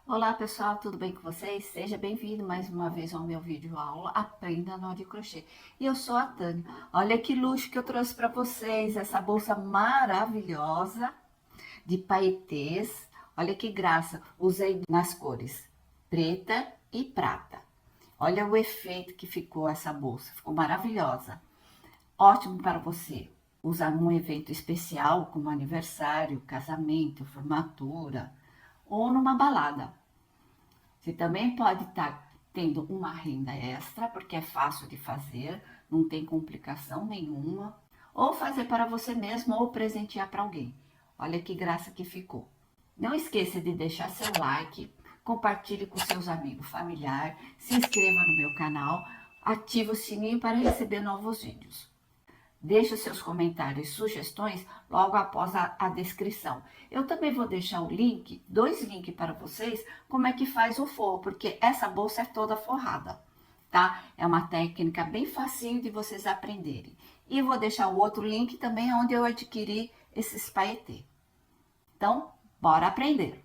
Olá pessoal, tudo bem com vocês? Seja bem-vindo mais uma vez ao meu vídeo aula Aprenda Nó de Crochê. E eu sou a Tânia. Olha que luxo que eu trouxe para vocês, essa bolsa maravilhosa de paetês. Olha que graça, usei nas cores preta e prata. Olha o efeito que ficou essa bolsa, ficou maravilhosa. Ótimo para você usar num evento especial, como aniversário, casamento, formatura ou numa balada. Você também pode estar tendo uma renda extra, porque é fácil de fazer, não tem complicação nenhuma. Ou fazer para você mesmo ou presentear para alguém. Olha que graça que ficou. Não esqueça de deixar seu like, compartilhe com seus amigos, familiares, se inscreva no meu canal, ative o sininho para receber novos vídeos. Deixe os seus comentários e sugestões logo após a descrição. Eu também vou deixar o link, dois links para vocês, como é que faz o forro, porque essa bolsa é toda forrada, tá? É uma técnica bem facinho de vocês aprenderem. E vou deixar o outro link também onde eu adquiri esses paetê. Então, bora aprender.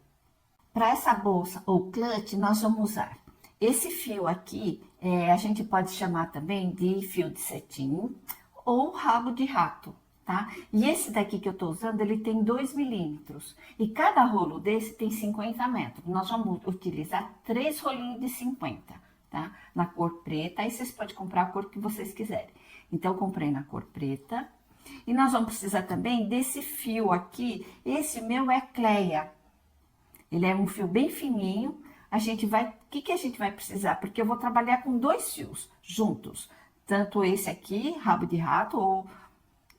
Para essa bolsa ou clutch, nós vamos usar esse fio aqui, a gente pode chamar também de fio de cetim, ou rabo de rato, tá? E esse daqui que eu tô usando, ele tem 2 milímetros. E cada rolo desse tem 50 metros. Nós vamos utilizar 3 rolinhos de 50, tá? Na cor preta, aí vocês podem comprar a cor que vocês quiserem. Então, eu comprei na cor preta. E nós vamos precisar também desse fio aqui. Esse meu é Cleia. Ele é um fio bem fininho. O que a gente vai precisar? Porque eu vou trabalhar com 2 fios juntos. Tanto esse aqui, rabo de rato ou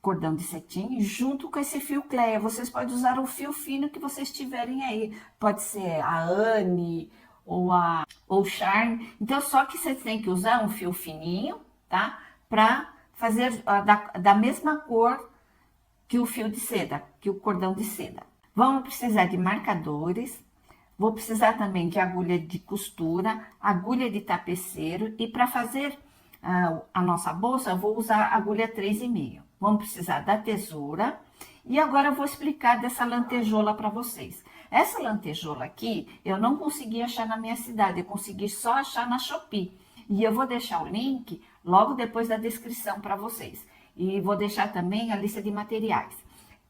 cordão de cetim, junto com esse fio Cleia. Vocês podem usar o fio fino que vocês tiverem aí. Pode ser a Anne ou Charme. Então, só que vocês têm que usar um fio fininho, tá? Pra fazer da mesma cor que o fio de seda, que o cordão de seda. Vamos precisar de marcadores. Vou precisar também de agulha de costura, agulha de tapeceiro e para fazer a nossa bolsa, eu vou usar agulha 3,5. Vamos precisar da tesoura. E agora eu vou explicar dessa lantejola para vocês. Essa lantejola aqui, eu não consegui achar na minha cidade, eu consegui só achar na Shopee. E eu vou deixar o link logo depois da descrição para vocês. E vou deixar também a lista de materiais.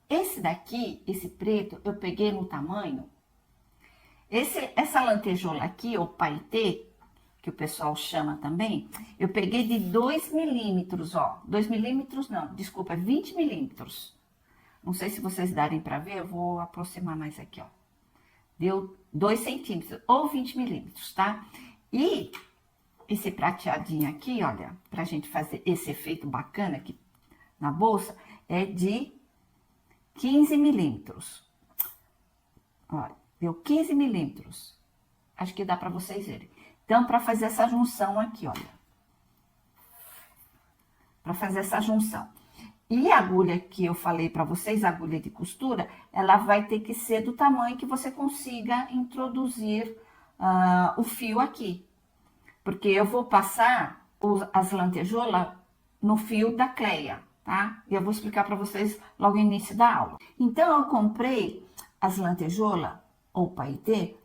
Esse daqui, esse preto, eu peguei no tamanho. Essa lantejola aqui, ou paetê, que o pessoal chama também, eu peguei de 2 milímetros, ó. 2 milímetros não, desculpa, 20 milímetros. Não sei se vocês darem para ver, eu vou aproximar mais aqui, ó. Deu 2 centímetros, ou 20 milímetros, tá? E esse prateadinho aqui, olha, pra gente fazer esse efeito bacana aqui na bolsa, é de 15 milímetros. Olha, deu 15 milímetros. Acho que dá para vocês verem. Então, para fazer essa junção aqui, olha. Para fazer essa junção. E a agulha que eu falei para vocês, a agulha de costura, ela vai ter que ser do tamanho que você consiga introduzir o fio aqui. Porque eu vou passar as lantejoulas no fio da Cleia, tá? E eu vou explicar para vocês logo no início da aula. Então, eu comprei as lantejoulas, ou paetê,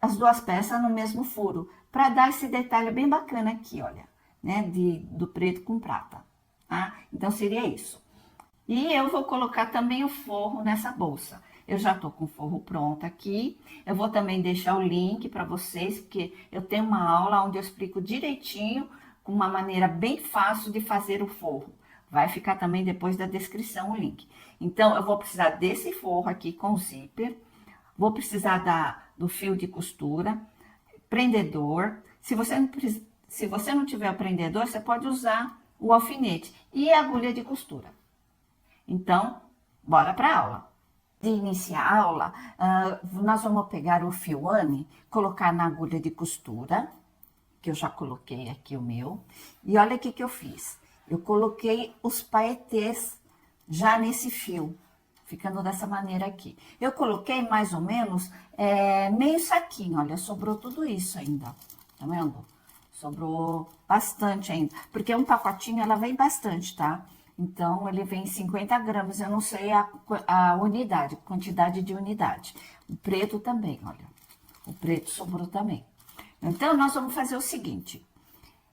as duas peças no mesmo furo, para dar esse detalhe bem bacana aqui, olha, né, do preto com prata, tá? Então, seria isso. E eu vou colocar também o forro nessa bolsa. Eu já tô com o forro pronto aqui. Eu vou também deixar o link para vocês, porque eu tenho uma aula onde eu explico direitinho, com uma maneira bem fácil de fazer o forro. Vai ficar também depois da descrição o link. Então, eu vou precisar desse forro aqui com zíper. Vou precisar do fio de costura, prendedor. Se você não tiver o prendedor, você pode usar o alfinete e a agulha de costura. Então, bora para a aula. De iniciar a aula, nós vamos pegar o fio Anne, colocar na agulha de costura, que eu já coloquei aqui o meu. E olha o que eu fiz. Eu coloquei os paetês já nesse fio, ficando dessa maneira aqui. Eu coloquei mais ou menos meio saquinho, olha, sobrou tudo isso ainda, tá vendo? Sobrou bastante ainda, porque um pacotinho ela vem bastante, tá? Então, ele vem 50 gramas, eu não sei a unidade, quantidade de unidade. O preto também, olha. O preto sobrou também. Então, nós vamos fazer o seguinte.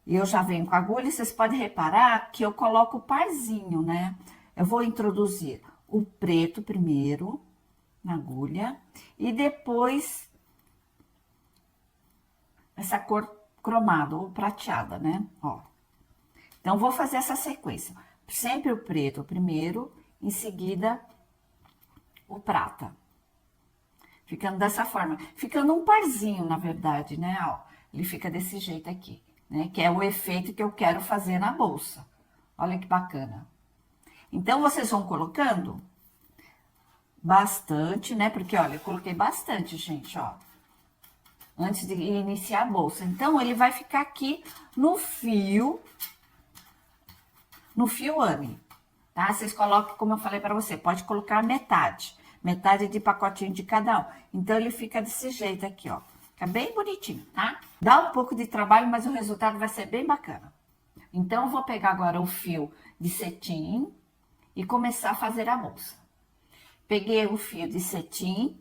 Eu já venho com a agulha, vocês podem reparar que eu coloco o parzinho, né? Eu vou introduzir o preto primeiro na agulha e depois essa cor cromada ou prateada, né? Ó. Então, vou fazer essa sequência. Sempre o preto primeiro, em seguida o prata. Ficando dessa forma. Ficando um parzinho, na verdade, né? Ó, ele fica desse jeito aqui, né? Que é o efeito que eu quero fazer na bolsa. Olha que bacana. Então, vocês vão colocando bastante, né? Porque, olha, eu coloquei bastante, gente, ó. Antes de iniciar a bolsa. Então, ele vai ficar aqui no fio ame, tá? Vocês colocam, como eu falei para você, pode colocar metade de pacotinho de cada um. Então, ele fica desse jeito aqui, ó. Fica bem bonitinho, tá? Dá um pouco de trabalho, mas o resultado vai ser bem bacana. Então, eu vou pegar agora o fio de cetim e começar a fazer a bolsa. Peguei o fio de cetim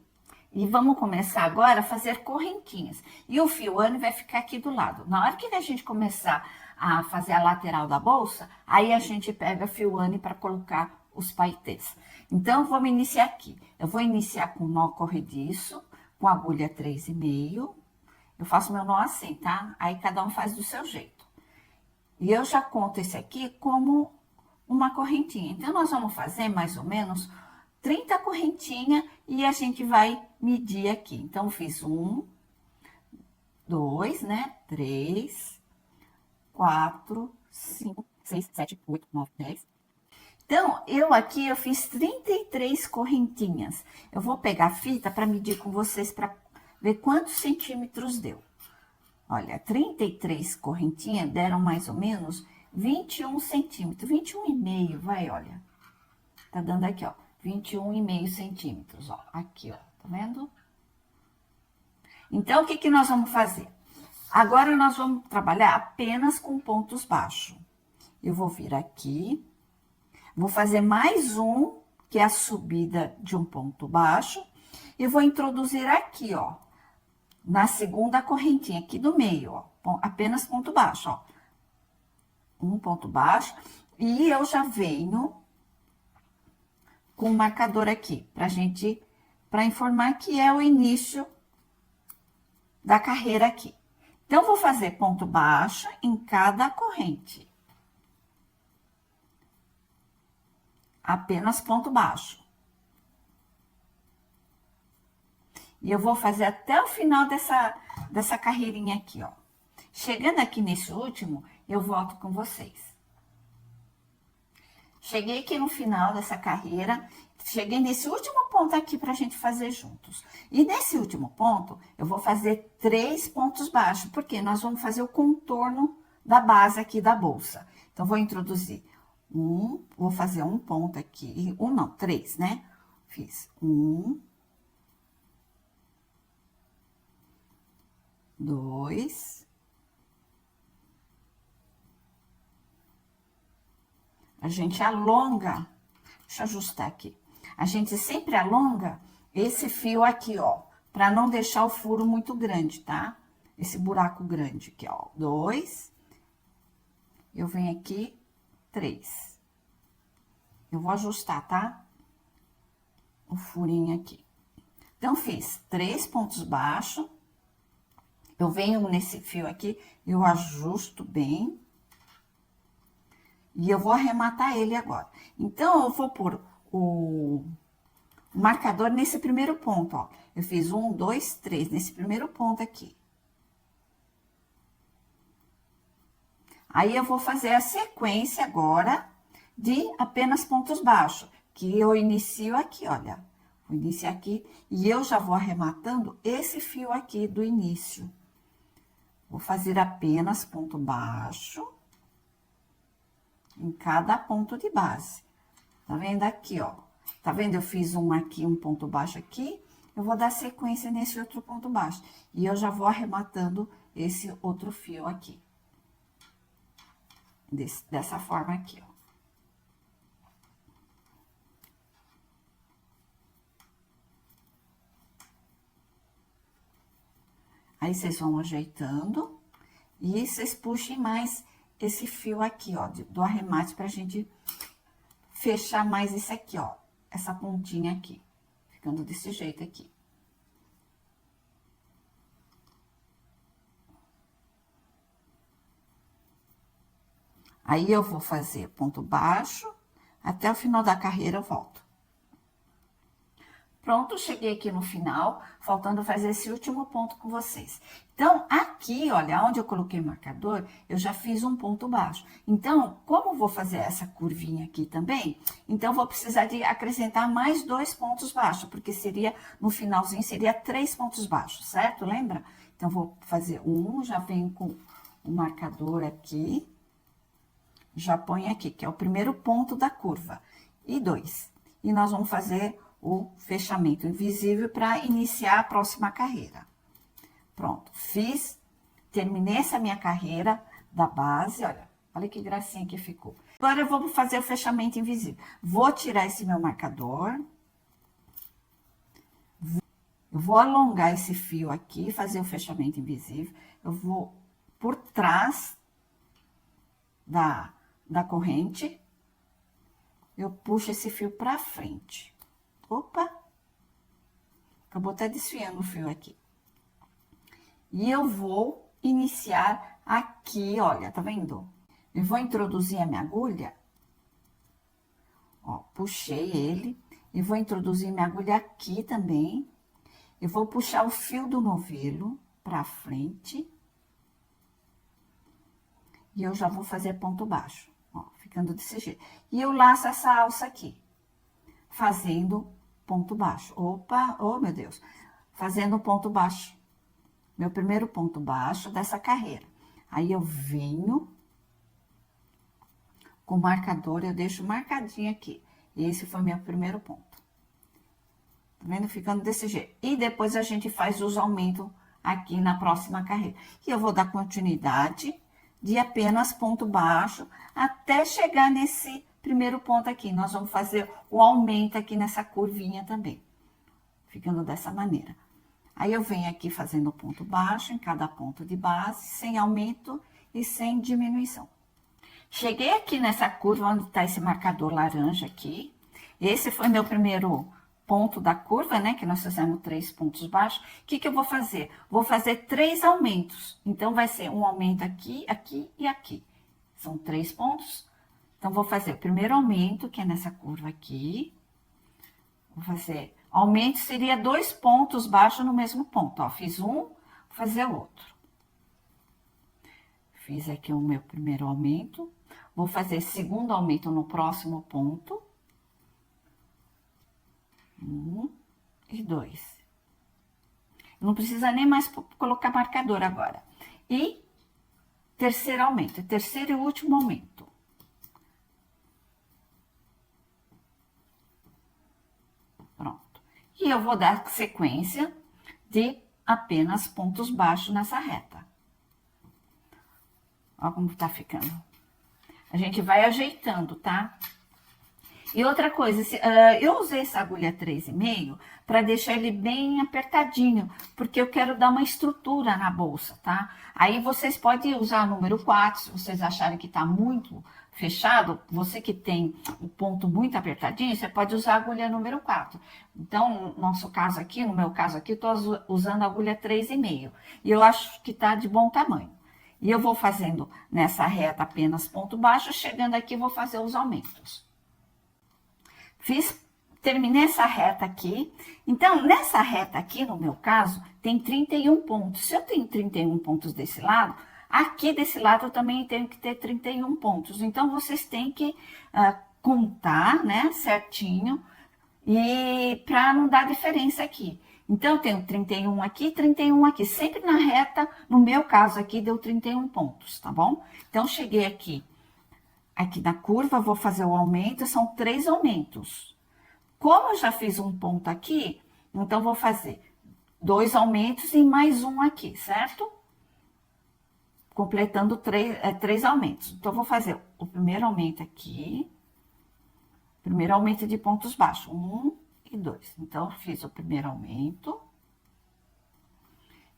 e vamos começar agora a fazer correntinhas. E o fio ane vai ficar aqui do lado. Na hora que a gente começar a fazer a lateral da bolsa, aí a gente pega fio ane para colocar os paetês. Então, vamos iniciar aqui. Eu vou iniciar com nó corrediço, com agulha 3,5. Eu faço meu nó assim, tá? Aí cada um faz do seu jeito. E eu já conto esse aqui como uma correntinha. Então, nós vamos fazer mais ou menos 30 correntinhas e a gente vai medir aqui. Então, fiz 1, 2, né? 3, 4, 5, 6, 7, 8, 9, 10. Então, eu fiz 33 correntinhas. Eu vou pegar a fita para medir com vocês, para ver quantos centímetros deu. Olha, 33 correntinhas deram mais ou menos 21 centímetros. 21,5, vai, olha. Tá dando aqui, ó. 21,5 centímetros, ó. Aqui, ó. Tá vendo? Então, o que nós vamos fazer? Agora, nós vamos trabalhar apenas com pontos baixos. Eu vou vir aqui. Vou fazer mais um, que é a subida de um ponto baixo. E vou introduzir aqui, ó. Na segunda correntinha, aqui do meio, ó. Apenas ponto baixo, ó. Um ponto baixo. E eu já venho com o marcador aqui, para informar que é o início da carreira aqui. Então, vou fazer ponto baixo em cada corrente. Apenas ponto baixo. E eu vou fazer até o final dessa carreirinha aqui, ó. Chegando aqui nesse último, eu volto com vocês. Cheguei aqui no final dessa carreira, cheguei nesse último ponto aqui pra gente fazer juntos. E nesse último ponto, eu vou fazer 3 pontos baixos, porque nós vamos fazer o contorno da base aqui da bolsa. Então, vou introduzir vou fazer um ponto aqui, não, 3, né? Fiz 1, 2, a gente alonga, deixa eu ajustar aqui. A gente sempre alonga esse fio aqui, ó, para não deixar o furo muito grande, tá? Esse buraco grande aqui, ó. 2, eu venho aqui, 3. Eu vou ajustar, tá? O furinho aqui. Então, fiz 3 pontos baixos. Eu venho nesse fio aqui, eu ajusto bem. E eu vou arrematar ele agora. Então, eu vou pôr o marcador nesse primeiro ponto, ó. Eu fiz 1, 2, 3, nesse primeiro ponto aqui. Aí, eu vou fazer a sequência agora de apenas pontos baixos, que eu inicio aqui, olha. Vou iniciar aqui e eu já vou arrematando esse fio aqui do início. Vou fazer apenas ponto baixo em cada ponto de base. Tá vendo aqui, ó? Tá vendo? Eu fiz um aqui, um ponto baixo aqui. Eu vou dar sequência nesse outro ponto baixo. E eu já vou arrematando esse outro fio aqui. Dessa forma aqui, ó. Aí, vocês vão ajeitando e vocês puxem mais esse fio aqui, ó, do arremate pra gente fechar mais esse aqui, ó, essa pontinha aqui, ficando desse jeito aqui. Aí, eu vou fazer ponto baixo, até o final da carreira eu volto. Pronto, cheguei aqui no final, faltando fazer esse último ponto com vocês. Então, aqui, olha, onde eu coloquei o marcador, eu já fiz um ponto baixo. Então, como eu vou fazer essa curvinha aqui também, então, vou precisar de acrescentar mais 2 pontos baixos, porque seria, no finalzinho, seria 3 pontos baixos, certo? Lembra? Então, vou fazer um, já venho com o marcador aqui, já põe aqui, que é o primeiro ponto da curva, e 2. E nós vamos fazer o fechamento invisível para iniciar a próxima carreira. Pronto, terminei essa minha carreira da base, olha que gracinha que ficou. Agora eu vou fazer o fechamento invisível. Vou tirar esse meu marcador. Eu vou alongar esse fio aqui, fazer o fechamento invisível. Eu vou por trás da corrente, eu puxo esse fio pra frente. Opa! Acabou até desfiando o fio aqui. E eu vou iniciar aqui, olha, tá vendo? Eu vou introduzir a minha agulha. Ó, puxei ele. E vou introduzir minha agulha aqui também. Eu vou puxar o fio do novelo pra frente. E eu já vou fazer ponto baixo, ó, ficando desse jeito. E eu laço essa alça aqui, fazendo ponto baixo. Opa, oh meu Deus, fazendo ponto baixo. Meu primeiro ponto baixo dessa carreira. Aí eu venho com o marcador, eu deixo marcadinho aqui. Esse foi meu primeiro ponto. Tá vendo? Ficando desse jeito. E depois a gente faz os aumentos aqui na próxima carreira. E eu vou dar continuidade de apenas ponto baixo, até chegar nesse primeiro ponto aqui. Nós vamos fazer o aumento aqui nessa curvinha também, ficando dessa maneira. Aí, eu venho aqui fazendo ponto baixo em cada ponto de base, sem aumento e sem diminuição. Cheguei aqui nessa curva, onde tá esse marcador laranja aqui. Esse foi meu primeiro ponto da curva, né? Que nós fizemos 3 pontos baixos. O que eu vou fazer? Vou fazer 3 aumentos. Então, vai ser um aumento aqui, aqui e aqui. São 3 pontos. Então, vou fazer o primeiro aumento, que é nessa curva aqui. Vou fazer... Aumento seria 2 pontos baixos no mesmo ponto. Ó, fiz um, vou fazer o outro. Fiz aqui o meu primeiro aumento. Vou fazer segundo aumento no próximo ponto. 1 e 2. Não precisa nem mais colocar marcador agora. E terceiro aumento, terceiro e último aumento. Pronto. E eu vou dar sequência de apenas pontos baixos nessa reta. Olha como tá ficando. A gente vai ajeitando, tá? E outra coisa, eu usei essa agulha 3,5 para deixar ele bem apertadinho, porque eu quero dar uma estrutura na bolsa, tá? Aí vocês podem usar o número 4, se vocês acharem que tá muito fechado, você que tem o ponto muito apertadinho, você pode usar a agulha número 4. Então, no nosso caso aqui, no meu caso aqui, eu tô usando a agulha 3,5. E eu acho que tá de bom tamanho. E eu vou fazendo nessa reta apenas ponto baixo, chegando aqui vou fazer os aumentos. Terminei essa reta aqui. Então, nessa reta aqui, no meu caso, tem 31 pontos. Se eu tenho 31 pontos desse lado, aqui desse lado eu também tenho que ter 31 pontos. Então, vocês têm que contar, né, certinho, e para não dar diferença aqui. Então, eu tenho 31 aqui, 31 aqui. Sempre na reta, no meu caso aqui, deu 31 pontos, tá bom? Então, cheguei aqui na curva, vou fazer o aumento, são 3 aumentos. Como eu já fiz um ponto aqui, então vou fazer 2 aumentos e mais um aqui, certo? Completando 3 aumentos. Então, vou fazer o primeiro aumento aqui, primeiro aumento de pontos baixos, 1 e 2. Então, eu fiz o primeiro aumento.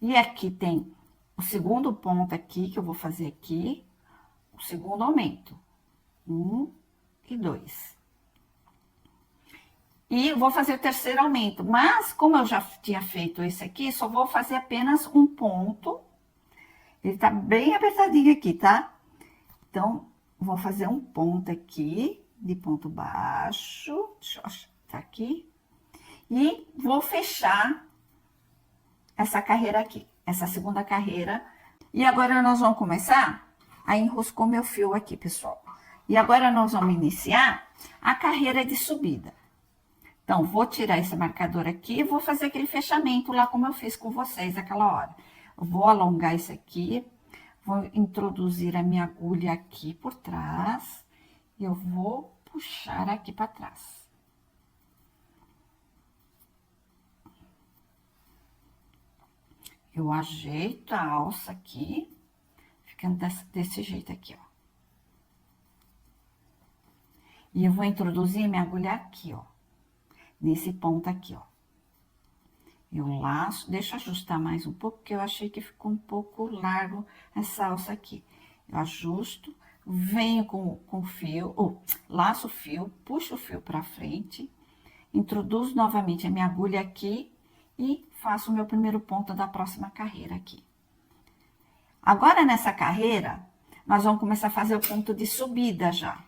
E aqui tem o segundo ponto aqui, que eu vou fazer aqui, o segundo aumento. 1 e 2. E vou fazer o terceiro aumento, mas como eu já tinha feito esse aqui, só vou fazer apenas um ponto. Ele tá bem apertadinho aqui, tá? Então, vou fazer um ponto aqui, de ponto baixo. Deixa eu achar, tá aqui. E vou fechar essa carreira aqui, essa segunda carreira. E agora nós vamos começar a enroscar meu fio aqui, pessoal. E agora nós vamos iniciar a carreira de subida. Então, vou tirar esse marcador aqui e vou fazer aquele fechamento lá como eu fiz com vocês aquela hora. Eu vou alongar isso aqui, vou introduzir a minha agulha aqui por trás e eu vou puxar aqui para trás. Eu ajeito a alça aqui, ficando desse jeito aqui, ó. E eu vou introduzir minha agulha aqui, ó. Nesse ponto aqui, ó. Eu laço, deixa eu ajustar mais um pouco, porque eu achei que ficou um pouco largo essa alça aqui. Eu ajusto, venho com o fio, laço o fio, puxo o fio pra frente, introduzo novamente a minha agulha aqui e faço o meu primeiro ponto da próxima carreira aqui. Agora, nessa carreira, nós vamos começar a fazer o ponto de subida já.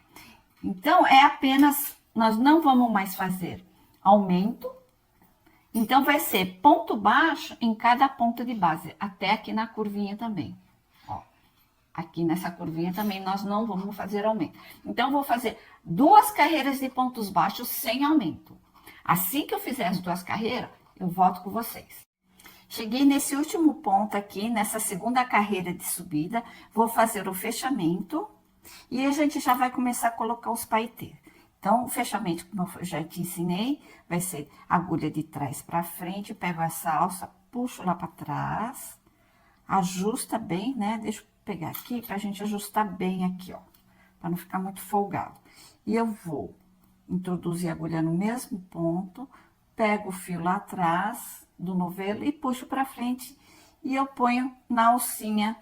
Então, é apenas, nós não vamos mais fazer aumento, então vai ser ponto baixo em cada ponto de base, até aqui na curvinha também. Ó, aqui nessa curvinha também nós não vamos fazer aumento. Então, eu vou fazer 2 carreiras de pontos baixos sem aumento. Assim que eu fizer as 2 carreiras, eu volto com vocês. Cheguei nesse último ponto aqui, nessa segunda carreira de subida, vou fazer o fechamento e a gente já vai começar a colocar os paetês. Então, o fechamento, como eu já te ensinei, vai ser agulha de trás para frente, pego essa alça, puxo lá para trás, ajusta bem, né? Deixa eu pegar aqui pra gente ajustar bem aqui, ó, para não ficar muito folgado. E eu vou introduzir a agulha no mesmo ponto, pego o fio lá atrás do novelo e puxo para frente e eu ponho na alcinha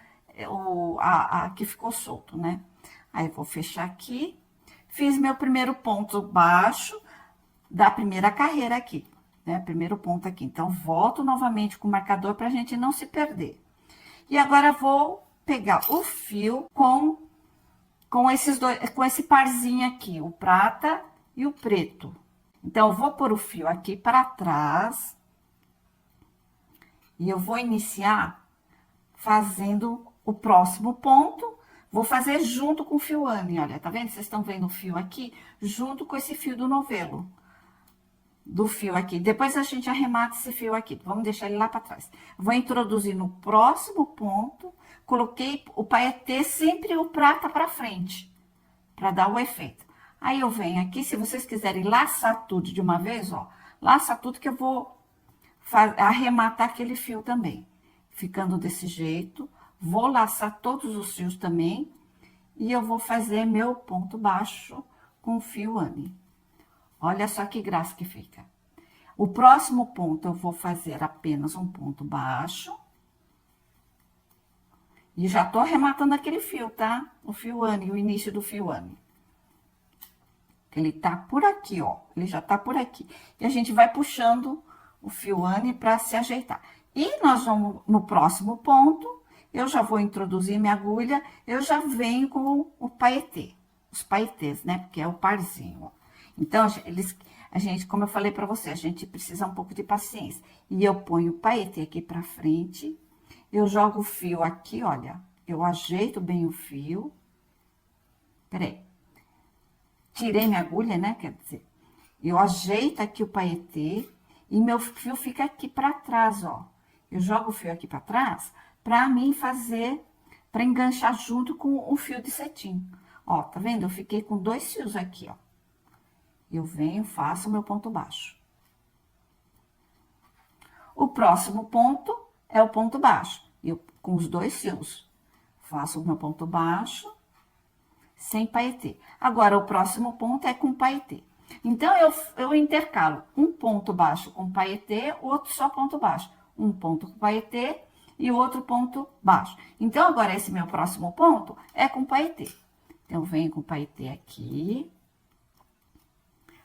que ficou solto, né? Aí, vou fechar aqui. Fiz meu primeiro ponto baixo da primeira carreira aqui, né? Primeiro ponto aqui. Então, volto novamente com o marcador pra gente não se perder. E agora, vou pegar o fio com esses dois, com esse parzinho aqui, o prata e o preto. Então, eu vou pôr o fio aqui para trás. E eu vou iniciar fazendo o próximo ponto. Vou fazer junto com o fio ame, olha, tá vendo? Vocês estão vendo o fio aqui, junto com esse fio do novelo. Do fio aqui. Depois a gente arremata esse fio aqui, vamos deixar ele lá para trás. Vou introduzir no próximo ponto, coloquei o paetê, sempre o prata para frente, para dar o efeito. Aí, eu venho aqui, se vocês quiserem laçar tudo de uma vez, ó, laça tudo que eu vou arrematar aquele fio também. Ficando desse jeito. Vou laçar todos os fios também e eu vou fazer meu ponto baixo com fio ame. Olha só que graça que fica. O próximo ponto eu vou fazer apenas um ponto baixo. E já tô arrematando aquele fio, tá? O fio ame, o início do fio ame. Ele tá por aqui, ó. Ele já tá por aqui. E a gente vai puxando o fio ame para se ajeitar. E nós vamos no próximo ponto. Eu já vou introduzir minha agulha, eu já venho com o paetê, os paetês, né? Porque é o parzinho, ó. Então, a gente, como eu falei pra você, a gente precisa um pouco de paciência. E eu ponho o paetê aqui pra frente, eu jogo o fio aqui, olha, eu ajeito bem o fio. Peraí. Tirei minha agulha, né? Quer dizer, eu ajeito aqui o paetê e meu fio fica aqui pra trás, ó. Eu jogo o fio aqui pra trás, pra mim fazer, pra enganchar junto com o fio de cetim. Ó, tá vendo? Eu fiquei com 2 fios aqui, ó. Eu venho, faço o meu ponto baixo. O próximo ponto é o ponto baixo. Eu, com os 2 fios, faço o meu ponto baixo, sem paetê. Agora, o próximo ponto é com paetê. Então, eu intercalo um ponto baixo com paetê, outro só ponto baixo. Um ponto com paetê e o outro ponto baixo. Então, agora esse meu próximo ponto é com paetê. Então, eu venho com paetê aqui.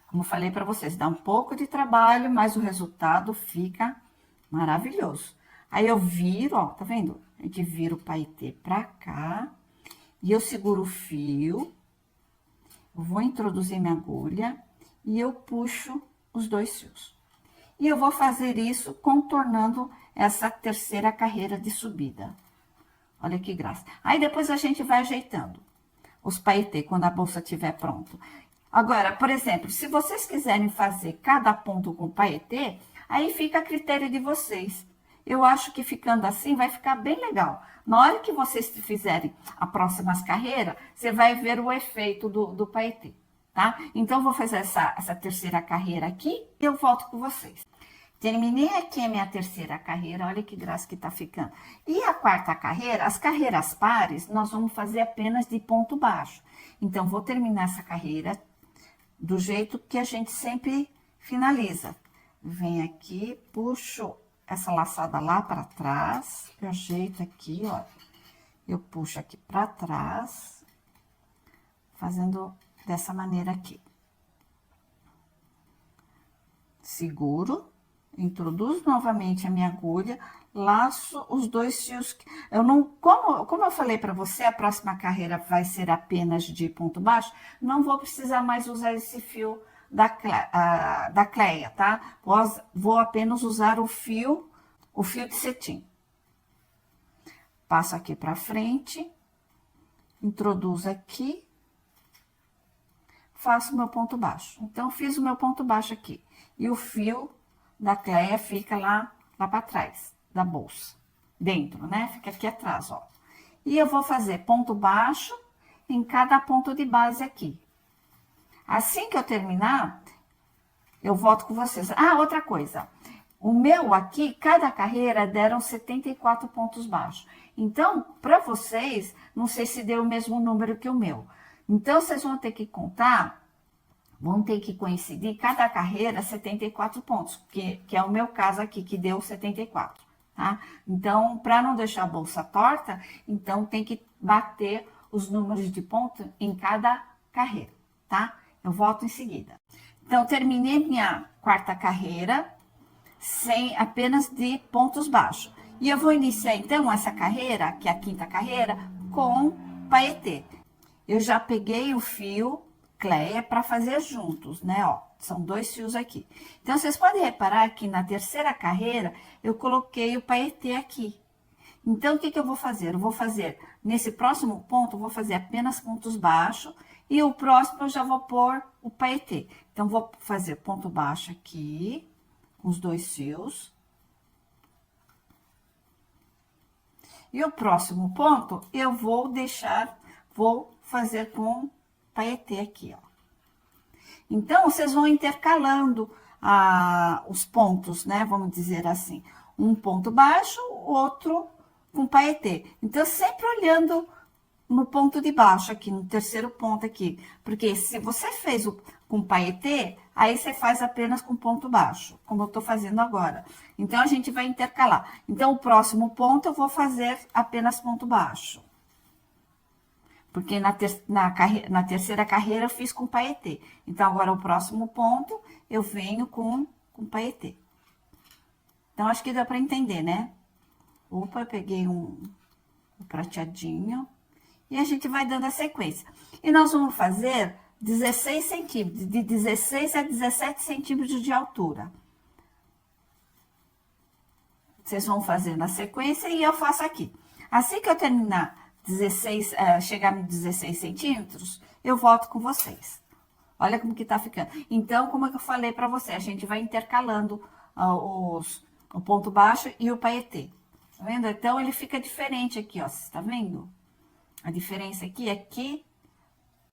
Como eu falei para vocês, dá um pouco de trabalho, mas o resultado fica maravilhoso. Aí eu viro, ó, tá vendo? A gente vira o paetê pra cá e eu seguro o fio, vou introduzir minha agulha e eu puxo os 2 fios. E eu vou fazer isso contornando essa terceira carreira de subida. Olha que graça. Aí depois a gente vai ajeitando os paetê quando a bolsa estiver pronta. Agora, por exemplo, se vocês quiserem fazer cada ponto com paetê, aí fica a critério de vocês. Eu acho que ficando assim vai ficar bem legal. Na hora que vocês fizerem as próximas carreiras, você vai ver o efeito do paetê, tá? Então, vou fazer essa terceira carreira aqui e eu volto com vocês. Terminei aqui a minha terceira carreira, olha que graça que tá ficando. E a quarta carreira, as carreiras pares, nós vamos fazer apenas de ponto baixo. Então, vou terminar essa carreira do jeito que a gente sempre finaliza. Vem aqui, puxo essa laçada lá para trás, eu ajeito aqui, ó. Eu puxo aqui para trás, fazendo dessa maneira aqui. Seguro, introduzo novamente a minha agulha, laço os 2 fios. Eu não, como eu falei para você, a próxima carreira vai ser apenas de ponto baixo, não vou precisar mais usar esse fio da Cleia, tá? Vou apenas usar o fio de cetim. Passo aqui para frente, introduzo aqui, faço meu ponto baixo. Então, fiz o meu ponto baixo aqui. E o fio da Cleia fica lá para trás da bolsa. Dentro, né? Fica aqui atrás, ó. E eu vou fazer ponto baixo em cada ponto de base aqui. Assim que eu terminar, eu volto com vocês. Ah, outra coisa. O meu aqui, cada carreira deram 74 pontos baixos. Então, para vocês, não sei se deu o mesmo número que o meu. Então, vocês vão ter que contar, vão ter que coincidir cada carreira 74 pontos, que é o meu caso aqui, que deu 74, tá? Então, para não deixar a bolsa torta, então tem que bater os números de ponto em cada carreira, tá? Eu volto em seguida. Então, terminei minha quarta carreira, sem apenas de pontos baixos. E eu vou iniciar, então, essa carreira, que é a quinta carreira, com paetê. Eu já peguei o fio Cleia para fazer juntos, né? Ó, são 2 fios aqui. Então, vocês podem reparar que na terceira carreira, eu coloquei o paetê aqui. Então, o que eu vou fazer? Eu vou fazer, nesse próximo ponto, eu vou fazer apenas pontos baixos, e o próximo eu já vou pôr o paetê. Então, vou fazer ponto baixo aqui, com os 2 fios. E o próximo ponto, eu vou fazer com paetê aqui, ó. Então, vocês vão intercalando os pontos, né? Vamos dizer assim. Um ponto baixo, outro com paetê. Então, sempre olhando no ponto de baixo aqui, no terceiro ponto aqui. Porque se você fez com paetê, aí você faz apenas com ponto baixo, como eu tô fazendo agora. Então, a gente vai intercalar. Então, o próximo ponto eu vou fazer apenas ponto baixo. Porque na terceira carreira eu fiz com paetê. Então, agora o próximo ponto eu venho com paetê. Então, acho que dá para entender, né? Opa, eu peguei um prateadinho. E a gente vai dando a sequência. E nós vamos fazer 16 centímetros, de 16 a 17 centímetros de altura. Vocês vão fazendo a sequência e eu faço aqui. Assim que eu terminar 16, chegar nos 16 centímetros, eu volto com vocês. Olha como que tá ficando. Então, como é que eu falei para você, a gente vai intercalando o ponto baixo e o paetê. Tá vendo? Então, ele fica diferente aqui, ó. Você tá vendo? A diferença aqui é que,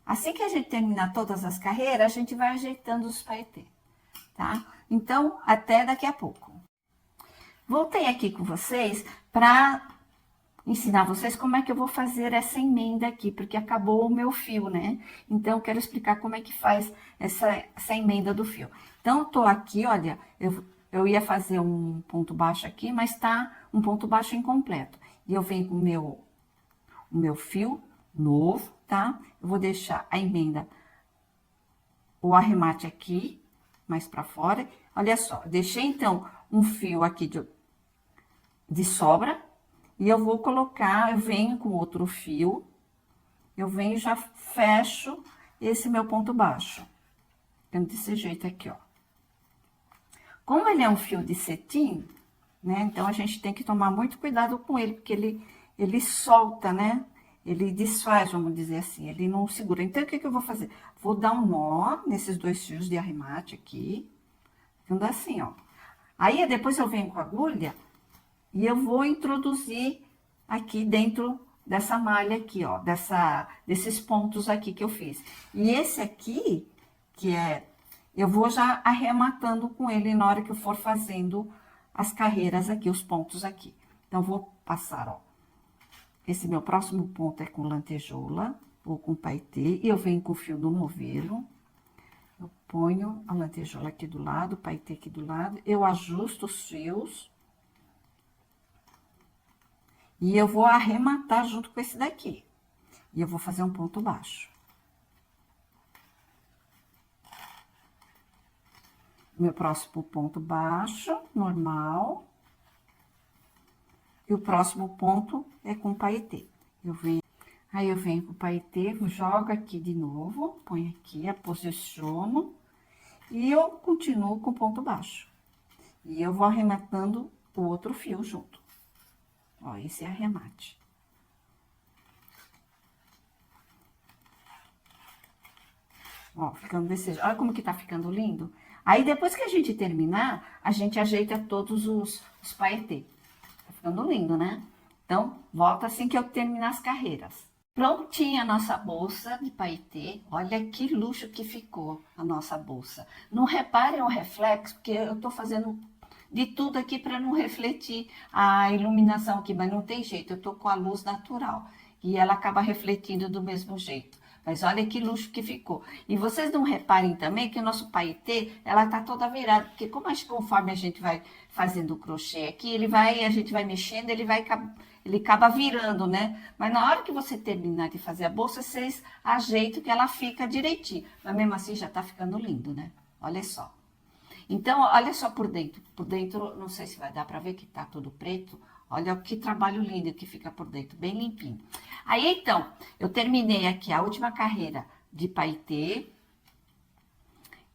assim que a gente terminar todas as carreiras, a gente vai ajeitando os paetê, tá? Então, até daqui a pouco. Voltei aqui com vocês para ensinar vocês como é que eu vou fazer essa emenda aqui, porque acabou o meu fio, né? Então, eu quero explicar como é que faz essa emenda do fio. Então, eu tô aqui, olha, eu eu ia fazer um ponto baixo aqui, mas tá um ponto baixo incompleto. E eu venho com o meu fio novo, tá? Eu vou deixar a emenda, o arremate aqui, mais pra fora. Olha só, deixei então um fio aqui de sobra, e eu vou colocar, eu venho com outro fio, eu venho e já fecho esse meu ponto baixo. Então, desse jeito aqui, ó. Como ele é um fio de cetim, né? Então, a gente tem que tomar muito cuidado com ele, porque ele solta, né? Ele desfaz, vamos dizer assim, ele não segura. Então, o que que eu vou fazer? Vou dar um nó nesses dois fios de arremate aqui, ficando assim, ó. Aí, depois eu venho com a agulha e eu vou introduzir aqui dentro dessa malha aqui, ó, desses pontos aqui que eu fiz. E esse aqui, eu vou já arrematando com ele na hora que eu for fazendo as carreiras aqui, os pontos aqui. Então, vou passar, ó. Esse meu próximo ponto é com lantejoula ou com paetê, e eu venho com o fio do novelo. Eu ponho a lantejoula aqui do lado, o paetê aqui do lado, eu ajusto os fios. E eu vou arrematar junto com esse daqui. E eu vou fazer um ponto baixo. Meu próximo ponto baixo, normal. E o próximo ponto é com paetê. Aí eu venho com o paetê, jogo aqui de novo, ponho aqui, posiciono. E eu continuo com ponto baixo. E eu vou arrematando o outro fio junto. Ó, esse é arremate. Ó, ficando desse jeito. Olha como que tá ficando lindo. Aí, depois que a gente terminar, a gente ajeita todos os paetê. Tá ficando lindo, né? Então, volta assim que eu terminar as carreiras. Prontinha a nossa bolsa de paetê. Olha que luxo que ficou a nossa bolsa. Não reparem o reflexo, porque eu tô fazendo de tudo aqui para não refletir a iluminação aqui, mas não tem jeito, eu tô com a luz natural e ela acaba refletindo do mesmo jeito. Mas olha que luxo que ficou. E vocês não reparem também que o nosso paetê, ela tá toda virada, porque conforme a gente vai fazendo o crochê aqui, a gente vai mexendo, ele acaba virando, né? Mas na hora que você terminar de fazer a bolsa, vocês ajeitam que ela fica direitinho. Mas mesmo assim já tá ficando lindo, né? Olha só. Então, olha só por dentro. Por dentro, não sei se vai dar para ver que tá tudo preto. Olha que trabalho lindo que fica por dentro, bem limpinho. Aí, então, eu terminei aqui a última carreira de paetê.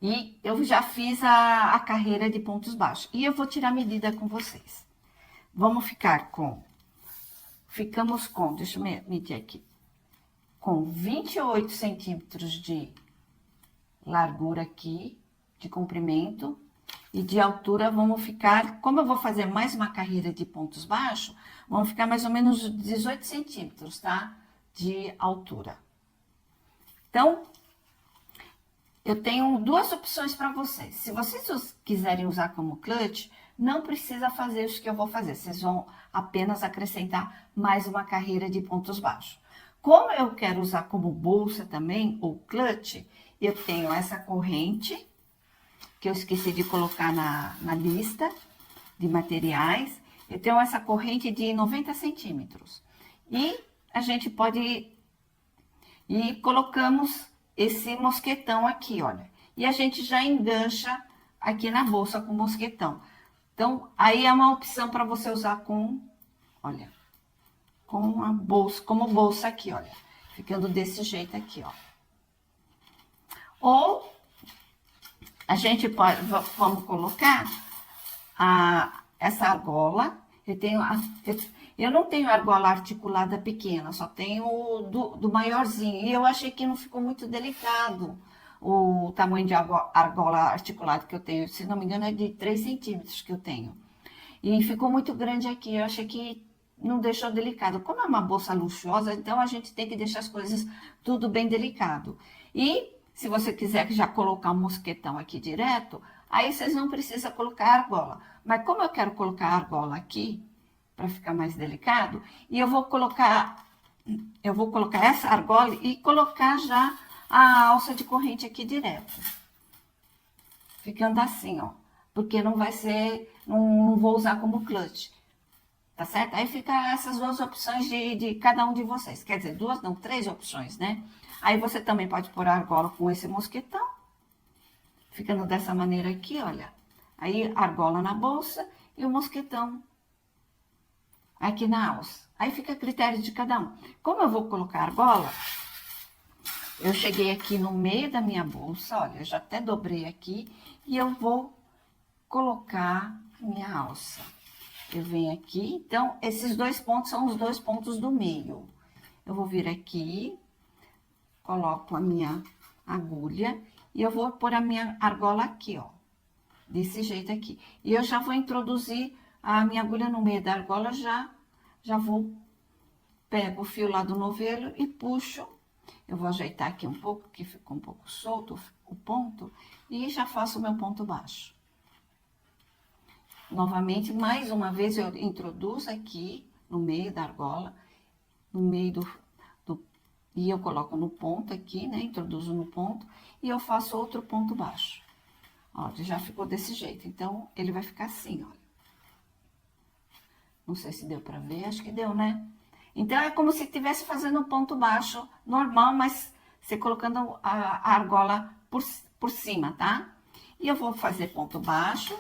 E eu já fiz a carreira de pontos baixos. E eu vou tirar a medida com vocês. Ficamos com, deixa eu medir aqui, com 28 centímetros de largura aqui, de comprimento, e de altura vamos ficar, como eu vou fazer mais uma carreira de pontos baixos, vamos ficar mais ou menos 18 centímetros, tá? De altura. Então, eu tenho duas opções para vocês. Se vocês quiserem usar como clutch, não precisa fazer isso que eu vou fazer. Vocês vão apenas acrescentar mais uma carreira de pontos baixos. Como eu quero usar como bolsa também, ou clutch, eu tenho essa corrente, que eu esqueci de colocar na lista de materiais. Eu tenho essa corrente de 90 centímetros. E a gente pode... E colocamos esse mosquetão aqui, olha. E a gente já engancha aqui na bolsa com mosquetão. Então, aí é uma opção para você usar olha, com a bolsa, como bolsa aqui, olha. Ficando desse jeito aqui, ó. Ou a gente vamos colocar essa argola. Eu não tenho argola articulada pequena, só tenho do maiorzinho. E eu achei que não ficou muito delicado o tamanho de argola articulada que eu tenho. Se não me engano, é de 3 centímetros que eu tenho. E ficou muito grande aqui, eu achei que não deixou delicado. Como é uma bolsa luxuosa, então a gente tem que deixar as coisas tudo bem delicado. E se você quiser já colocar um mosquetão aqui direto, aí vocês não precisam colocar argola. Mas como eu quero colocar a argola aqui, para ficar mais delicado, e eu vou colocar essa argola e colocar já a alça de corrente aqui direto. Ficando assim, ó. porque não vai ser, não vou usar como clutch, tá certo? Aí fica essas duas opções de cada um de vocês, quer dizer, duas não, três opções, né? Aí você também pode pôr a argola com esse mosquetão, ficando dessa maneira aqui, olha. Aí argola na bolsa e o mosquetão aqui na alça. Aí fica a critério de cada um. Como eu vou colocar argola, eu cheguei aqui no meio da minha bolsa, olha, eu já até dobrei aqui e eu vou colocar minha alça. Eu venho aqui, então, esses dois pontos são os dois pontos do meio. Eu vou vir aqui, coloco a minha agulha e eu vou pôr a minha argola aqui, ó. Desse jeito aqui. E eu já vou introduzir a minha agulha no meio da argola, já vou, pego o fio lá do novelo e puxo. Eu vou ajeitar aqui um pouco, que ficou um pouco solto o ponto, e já faço o meu ponto baixo. Novamente, mais uma vez, eu introduzo aqui no meio da argola, no meio e eu coloco no ponto aqui, né? Introduzo no ponto e eu faço outro ponto baixo. Ó, já ficou desse jeito, então, ele vai ficar assim, ó. Não sei se deu pra ver, acho que deu, né? Então, é como se estivesse fazendo um ponto baixo normal, mas você colocando a argola por cima, tá? E eu vou fazer ponto baixo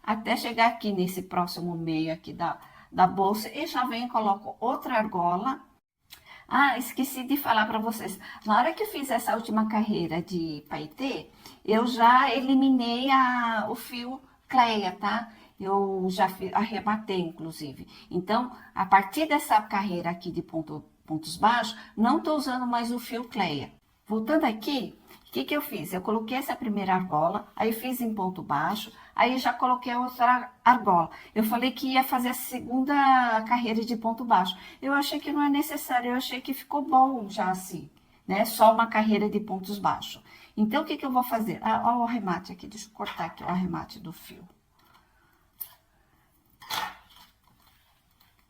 até chegar aqui nesse próximo meio aqui da bolsa e já venho e coloco outra argola. Ah, esqueci de falar para vocês. Na hora que eu fiz essa última carreira de paetê, eu já eliminei o fio Cleia, tá? Eu já arrematei, inclusive. Então, a partir dessa carreira aqui de pontos baixos, não tô usando mais o fio Cleia. Voltando aqui, o que que eu fiz? Eu coloquei essa primeira argola, aí fiz em ponto baixo, aí já coloquei a outra argola. Eu falei que ia fazer a segunda carreira de ponto baixo. Eu achei que não é necessário, eu achei que ficou bom já assim, né? Só uma carreira de pontos baixos. Então, o que que eu vou fazer? Ah, ó o arremate aqui, deixa eu cortar aqui o arremate do fio.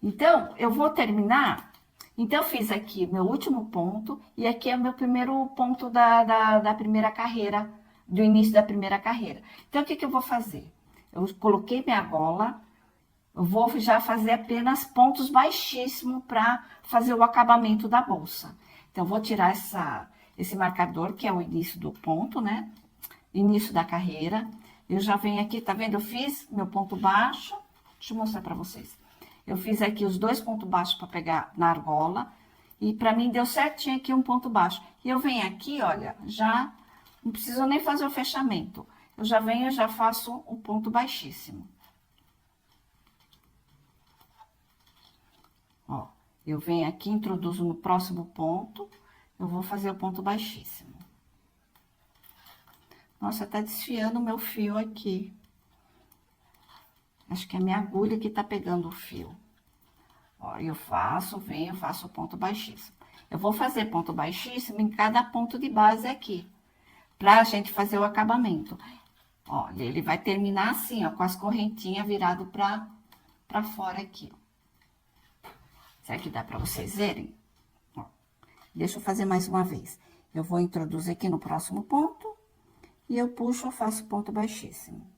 Então, eu vou terminar. Então, eu fiz aqui meu último ponto e aqui é o meu primeiro ponto da primeira carreira, do início da primeira carreira. Então, o que que eu vou fazer? Eu coloquei minha argola, eu vou já fazer apenas pontos baixíssimos para fazer o acabamento da bolsa. Então, eu vou tirar esse marcador, que é o início do ponto, né? Início da carreira. Eu já venho aqui, tá vendo? Eu fiz meu ponto baixo. Deixa eu mostrar para vocês. Eu fiz aqui os dois pontos baixos para pegar na argola. E para mim deu certinho aqui um ponto baixo. E eu venho aqui, olha, já não preciso nem fazer o fechamento. Eu já venho e já faço o ponto baixíssimo. Ó, eu venho aqui, introduzo no próximo ponto, eu vou fazer o ponto baixíssimo. Nossa, tá desfiando o meu fio aqui. Acho que é a minha agulha que tá pegando o fio. Ó, eu venho, faço o ponto baixíssimo. Eu vou fazer ponto baixíssimo em cada ponto de base aqui, pra gente fazer o acabamento. Olha, ele vai terminar assim, ó, com as correntinhas virado pra fora aqui, ó. Será que dá pra vocês verem? Ó, deixa eu fazer mais uma vez. Eu vou introduzir aqui no próximo ponto e eu puxo, eu faço ponto baixíssimo.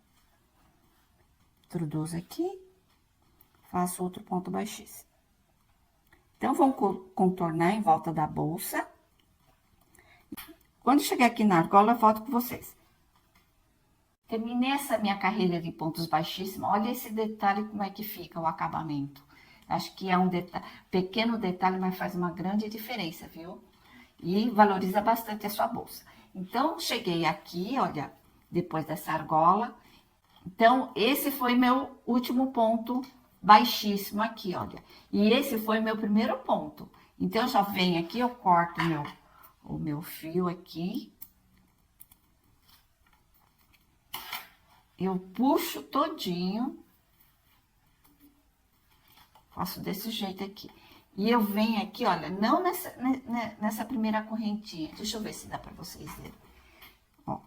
Introduzo aqui, faço outro ponto baixíssimo. Então, vamos contornar em volta da bolsa. Quando chegar aqui na argola, eu volto com vocês. Terminei essa minha carreira de pontos baixíssimos. Olha esse detalhe, como é que fica o acabamento. Acho que é um pequeno detalhe, mas faz uma grande diferença, viu? E valoriza bastante a sua bolsa. Então, cheguei aqui, olha, depois dessa argola. Então, esse foi meu último ponto baixíssimo aqui, olha. E esse foi meu primeiro ponto. Então, eu já venho aqui, eu corto o meu fio aqui. Eu puxo todinho. Faço desse jeito aqui. E eu venho aqui, olha, não nessa primeira correntinha. Deixa eu ver se dá pra vocês verem. Ó.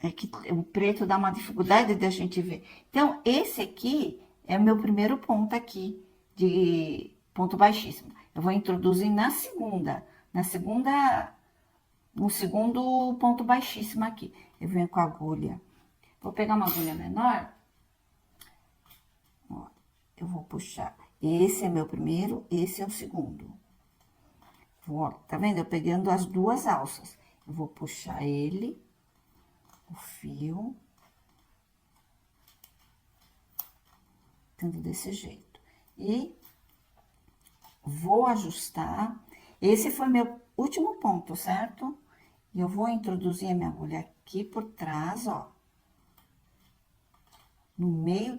É que o preto dá uma dificuldade de a gente ver. Então, esse aqui é o meu primeiro ponto aqui, de ponto baixíssimo. Eu vou introduzir no segundo ponto baixíssimo aqui. Eu venho com a agulha. Vou pegar uma agulha menor. Ó, eu vou puxar. Esse é meu primeiro, esse é o segundo. Ó, tá vendo? Eu pegando as duas alças. Eu vou puxar ele, o fio. Tanto desse jeito. E vou ajustar. Esse foi meu último ponto, certo? E eu vou introduzir a minha agulha aqui por trás, ó. No meio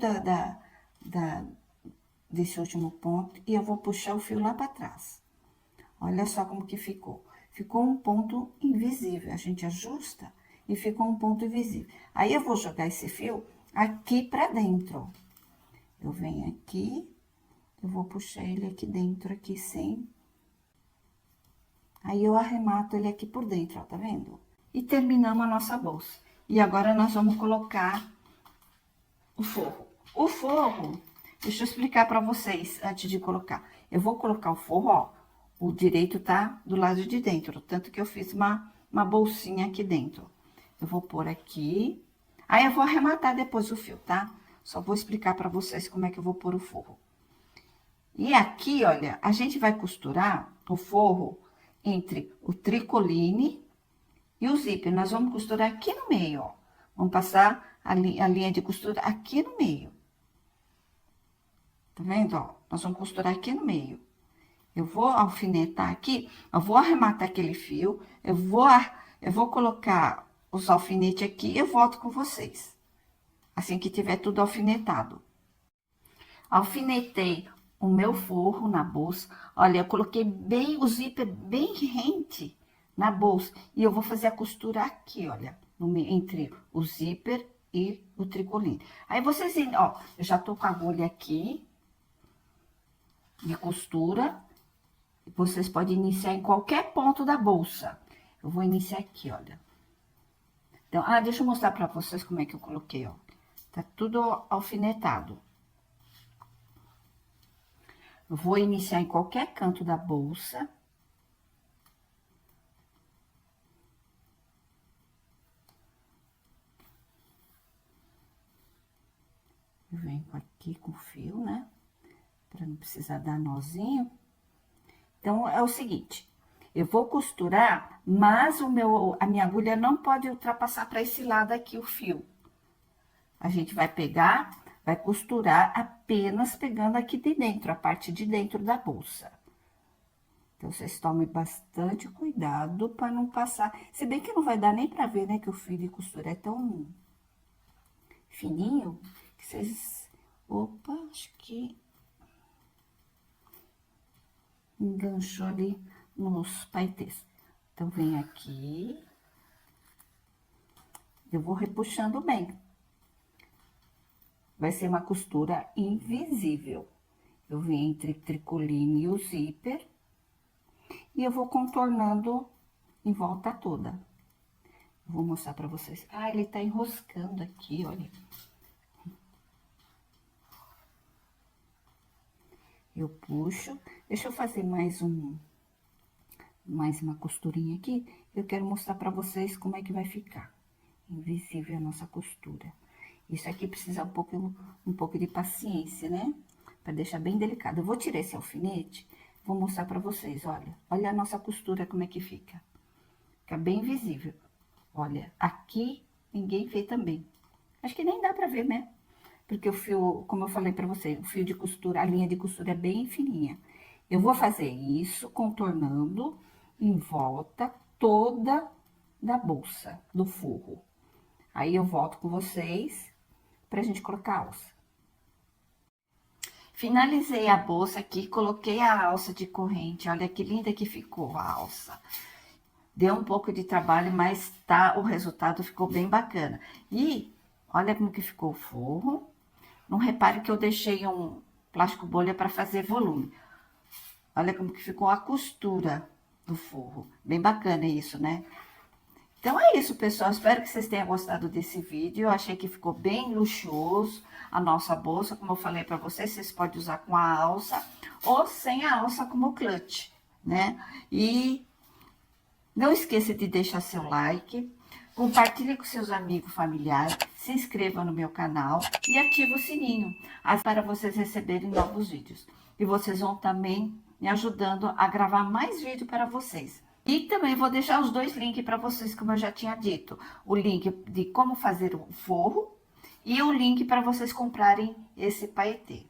desse último ponto. E eu vou puxar o fio lá pra trás. Olha só como que ficou. Ficou um ponto invisível. A gente ajusta e ficou um ponto invisível. Aí, eu vou jogar esse fio aqui pra dentro. Eu venho aqui, eu vou puxar ele aqui dentro, aqui sem. Aí, eu arremato ele aqui por dentro, ó, tá vendo? E terminamos a nossa bolsa. E agora, nós vamos colocar o forro. O forro, deixa eu explicar pra vocês antes de colocar. Eu vou colocar o forro, ó. O direito tá do lado de dentro, tanto que eu fiz uma bolsinha aqui dentro. Eu vou pôr aqui, aí eu vou arrematar depois o fio, tá? Só vou explicar pra vocês como é que eu vou pôr o forro. E aqui, olha, a gente vai costurar o forro entre o tricoline e o zíper. Nós vamos costurar aqui no meio, ó. Vamos passar a linha de costura aqui no meio. Tá vendo, ó? Nós vamos costurar aqui no meio. Eu vou alfinetar aqui, eu vou arrematar aquele fio, eu vou colocar os alfinetes aqui e eu volto com vocês. Assim que tiver tudo alfinetado. Alfinetei o meu forro na bolsa. Olha, eu coloquei bem o zíper bem rente na bolsa. E eu vou fazer a costura aqui, olha, entre o zíper e o tricoline. Aí, vocês, ó, eu já tô com a agulha aqui de costura. Vocês podem iniciar em qualquer ponto da bolsa. Eu vou iniciar aqui, olha. Então, deixa eu mostrar pra vocês como é que eu coloquei, ó. Tá tudo alfinetado. Eu vou iniciar em qualquer canto da bolsa. Eu venho aqui com o fio, né? Pra não precisar dar nozinho. Então, é o seguinte, eu vou costurar, mas a minha agulha não pode ultrapassar para esse lado aqui o fio. A gente vai pegar, vai costurar apenas pegando aqui de dentro, a parte de dentro da bolsa. Então, vocês tomem bastante cuidado para não passar. Se bem que não vai dar nem para ver, né, que o fio de costura é tão fininho, que vocês... Opa, acho que... enganchou ali nos paetês. Então, vem aqui. Eu vou repuxando bem. Vai ser uma costura invisível. Eu venho entre tricoline e o zíper. E eu vou contornando em volta toda. Vou mostrar pra vocês. Ele tá enroscando aqui, olha. Eu puxo. Deixa eu fazer mais uma costurinha aqui. Eu quero mostrar pra vocês como é que vai ficar. Invisível a nossa costura. Isso aqui precisa um pouco de paciência, né? Pra deixar bem delicado. Eu vou tirar esse alfinete, vou mostrar pra vocês, olha. Olha a nossa costura como é que fica. Fica bem visível. Olha, aqui ninguém vê também. Acho que nem dá pra ver, né? Porque o fio, como eu falei pra vocês, o fio de costura, a linha de costura é bem fininha. Eu vou fazer isso contornando em volta toda da bolsa, do forro. Aí, eu volto com vocês pra gente colocar a alça. Finalizei a bolsa aqui, coloquei a alça de corrente. Olha que linda que ficou a alça. Deu um pouco de trabalho, mas o resultado ficou bem bacana. E olha como que ficou o forro. Não repare que eu deixei um plástico bolha para fazer volume. Olha como que ficou a costura do forro. Bem bacana isso, né? Então, é isso, pessoal. Espero que vocês tenham gostado desse vídeo. Eu achei que ficou bem luxuoso a nossa bolsa. Como eu falei para vocês, vocês podem usar com a alça ou sem a alça como clutch, né? E não esqueça de deixar seu like. Compartilhe com seus amigos, familiares, se inscreva no meu canal e ative o sininho para vocês receberem novos vídeos. E vocês vão também me ajudando a gravar mais vídeo para vocês. E também vou deixar os dois links para vocês, como eu já tinha dito. O link de como fazer o forro e o link para vocês comprarem esse paetê.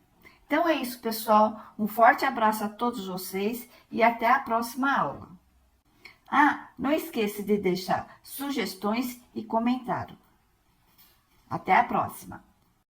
Então é isso, pessoal. Um forte abraço a todos vocês e até a próxima aula. Ah, não esqueça de deixar sugestões e comentário. Até a próxima!